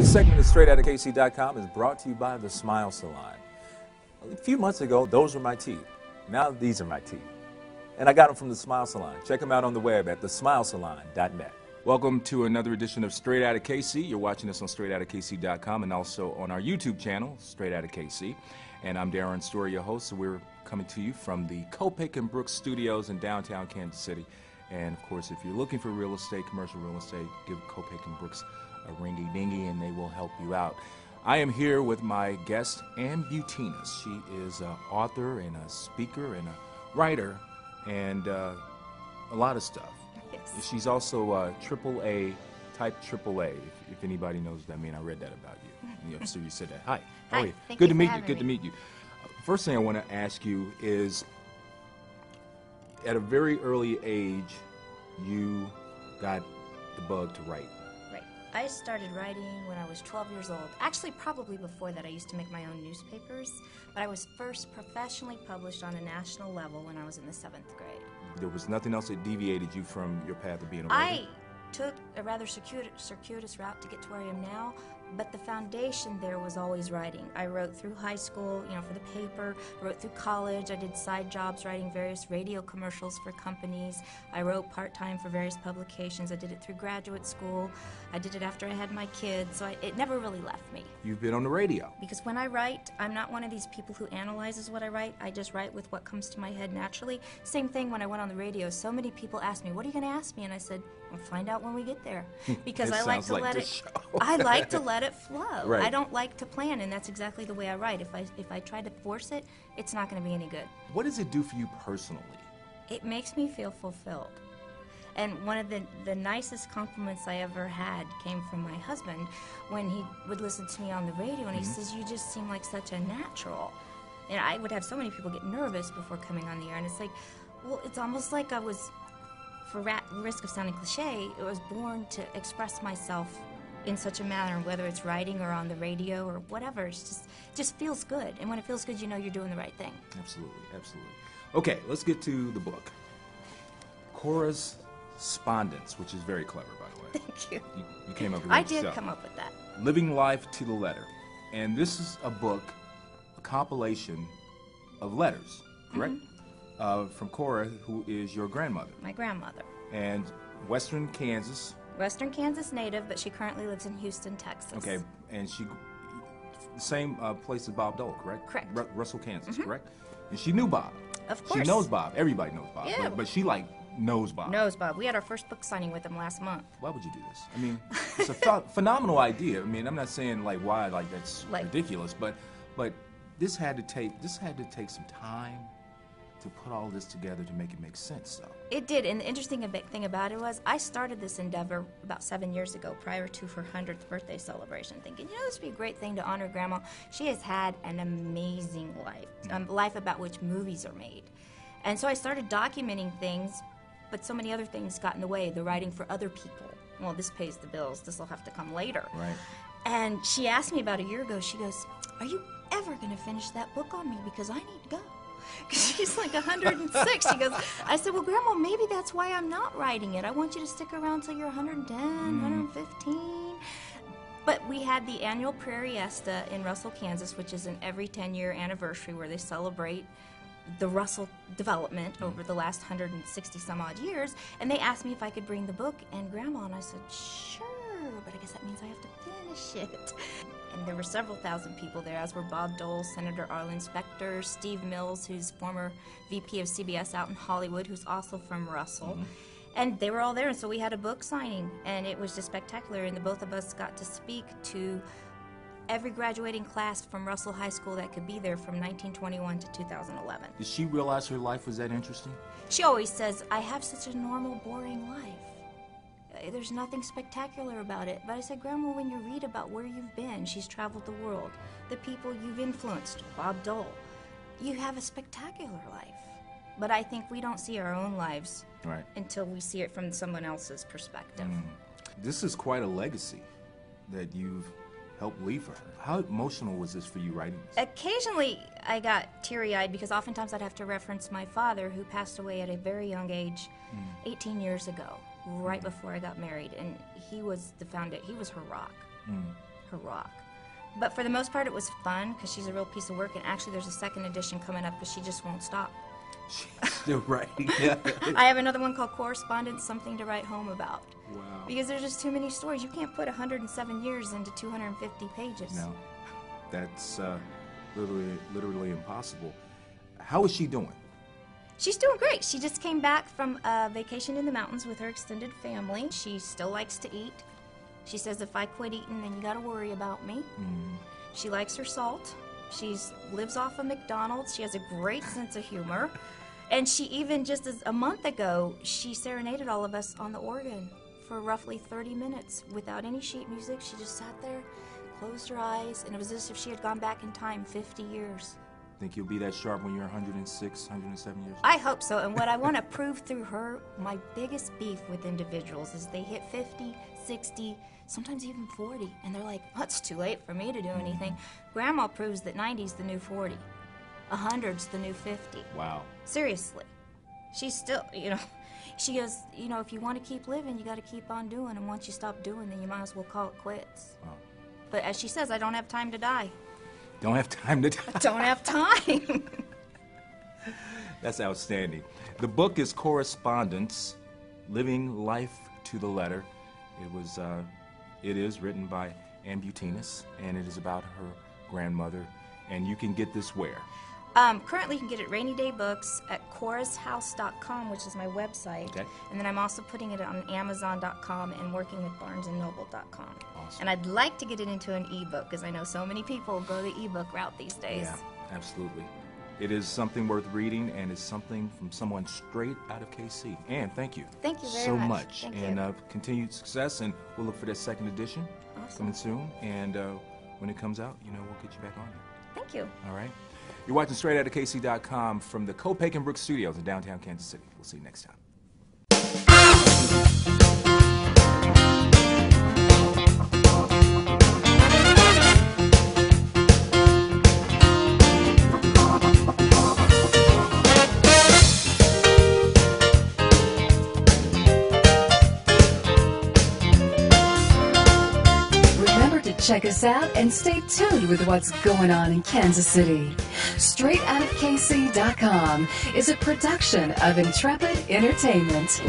This segment of StraightOutaKC.com is brought to you by the Smile Salon. A few months ago, those were my teeth. Now these are my teeth. And I got them from the Smile Salon. Check them out on the web at thesmilesalon.net. Welcome to another edition of Straight Outta KC. You're watching us on StraightOutaKC.com and also on our YouTube channel, Straight Outta KC. And I'm Darren Story, your host. So we're coming to you from the Kopek and Brooks Studios in downtown Kansas City. And of course, if you're looking for real estate, commercial real estate, give Kopek and Brooks a ringy-dingy and they will help you out. I am here with my guest, Ann Butenas. She is an author and a speaker and a writer and a lot of stuff. Yes. She's also AAA, type AAA, if anybody knows what that means. I read that about you. So you said that. Hi. Hi. How are you? Good to meet you. Good to meet you. First thing I want to ask you is, at a very early age, you got the bug to write. Right. I started writing when I was 12 years old. Actually, probably before that, I used to make my own newspapers. But I was first professionally published on a national level when I was in the 7th grade. There was nothing else that deviated you from your path of being a writer? I took a rather circuitous route to get to where I am now, but the foundation there was always writing. I wrote through high school, for the paper, I wrote through college, I did side jobs writing various radio commercials for companies, I wrote part-time for various publications, I did it through graduate school, I did it after I had my kids, so it never really left me. You've been on the radio. Because when I write, I'm not one of these people who analyzes what I write, I just write with what comes to my head naturally. Same thing when I went on the radio, so many people asked me, what are you going to ask me? And I said, we'll find out when we get there. Because I like to let it I like to let it flow. Right. I don't like to plan, and that's exactly the way I write. If I try to force it, it's not going to be any good. What does it do for you personally? It makes me feel fulfilled. And one of the nicest compliments I ever had came from my husband when he would listen to me on the radio, and he says, you just seem like such a natural. And I would have so many people get nervous before coming on the air, and it's like, well, it's almost like I was, for risk of sounding cliche, I was born to express myself in such a manner, whether it's writing or on the radio or whatever. It's just feels good. And when it feels good, you know you're doing the right thing. Absolutely, absolutely. Okay, let's get to the book. Correspondence, which is very clever, by the way. Thank you. You came up with it I yourself. did come up with that. Living Life to the Letter. And this is a book, a compilation of letters, correct? From Cora, who is your grandmother. My grandmother. And Western Kansas. Western Kansas native, but she currently lives in Houston, Texas. Okay, and she, the same place as Bob Dole, correct? Correct. Russell, Kansas, correct? And she knew Bob. Of course. She knows Bob. Everybody knows Bob. Yeah. But she, knows Bob. Knows Bob. We had our first book signing with him last month. Why would you do this? I mean, it's a phenomenal idea. I mean, I'm not saying why, that's ridiculous, but this had to take some time to put all this together to make it make sense, though. It did, and the interesting thing about it was I started this endeavor about 7 years ago, prior to her 100th birthday celebration, thinking, this would be a great thing to honor Grandma. She has had an amazing life, a life about which movies are made. And so I started documenting things, but so many other things got in the way, the writing for other people. Well, this pays the bills, this will have to come later. Right. And she asked me about a year ago, she goes, are you ever going to finish that book on me, because I need to go. Because she's like 106. She goes, I said, well, Grandma, maybe that's why I'm not writing it. I want you to stick around till you're 110, 115. But we had the annual Prairiesta in Russell, Kansas, which is an every 10-year anniversary where they celebrate the Russell development over the last 160 some odd years. And they asked me if I could bring the book and Grandma, and I said, sure, but I guess that means I have to finish it. And there were several thousand people there, as were Bob Dole, Senator Arlen Specter, Steve Mills, who's former VP of CBS out in Hollywood, who's also from Russell. And they were all there, and so we had a book signing, and it was just spectacular, and the both of us got to speak to every graduating class from Russell High School that could be there from 1921 to 2011. Did she realize her life was that interesting? She always says, I have such a normal, boring life. There's nothing spectacular about it. But I said, Grandma, when you read about where you've been, she's traveled the world, the people you've influenced, Bob Dole, you have a spectacular life. But I think we don't see our own lives until we see it from someone else's perspective. This is quite a legacy that you've helped leave for her. How emotional was this for you writing this? Occasionally, I got teary-eyed because oftentimes I'd have to reference my father, who passed away at a very young age, 18 years ago, right before I got married. And he was the foundation. He was her rock. her rock. But for the most part, it was fun because she's a real piece of work. And actually, there's a second edition coming up because she just won't stop. She's still writing. Yeah. I have another one called Correspondence, Something to Write Home About. Wow. Because there's just too many stories. You can't put 107 years into 250 pages. No, that's literally impossible. How is she doing? She's doing great. She just came back from a vacation in the mountains with her extended family. She still likes to eat. She says, if I quit eating, then you got to worry about me. Mm. She likes her salt. She lives off of McDonald's. She has a great sense of humor. And she even, just as a month ago, she serenaded all of us on the organ for roughly 30 minutes without any sheet music. She just sat there, closed her eyes, and it was as if she had gone back in time 50 years. Think you'll be that sharp when you're 106, 107 years old? I hope so. And what I want to prove through her, my biggest beef with individuals is they hit 50, 60, sometimes even 40, and they're like, oh, it's too late for me to do anything. Grandma proves that 90's the new 40. 100's the new 50. Wow. Seriously. She's still, she goes, if you want to keep living, you got to keep on doing, and once you stop doing, then you might as well call it quits. Wow. But as she says, I don't have time to die. Don't have time to die. I don't have time. That's outstanding. The book is Correspondence, Living Life to the Letter. It is written by Ann Butenas, and it is about her grandmother. And you can get this where? Currently, you can get it Rainy Day Books at chorushouse.com, which is my website. Okay. And then I'm also putting it on Amazon.com and working with BarnesandNoble.com. Awesome. And I'd like to get it into an ebook because I know so many people go the ebook route these days. Yeah, absolutely. It is something worth reading, and it's something from someone straight out of KC. Ann, thank you. Thank you very so much. much. Thank and you. Continued success, and we'll look for that second edition awesome. Coming soon. And when it comes out, we'll get you back on here. Thank you. All right. You're watching Straight Outta KC.com from the Kopek and Brook Studios in downtown Kansas City. We'll see you next time. Check us out and stay tuned with what's going on in Kansas City. StraightOutofKC.com is a production of Intrepid Entertainment.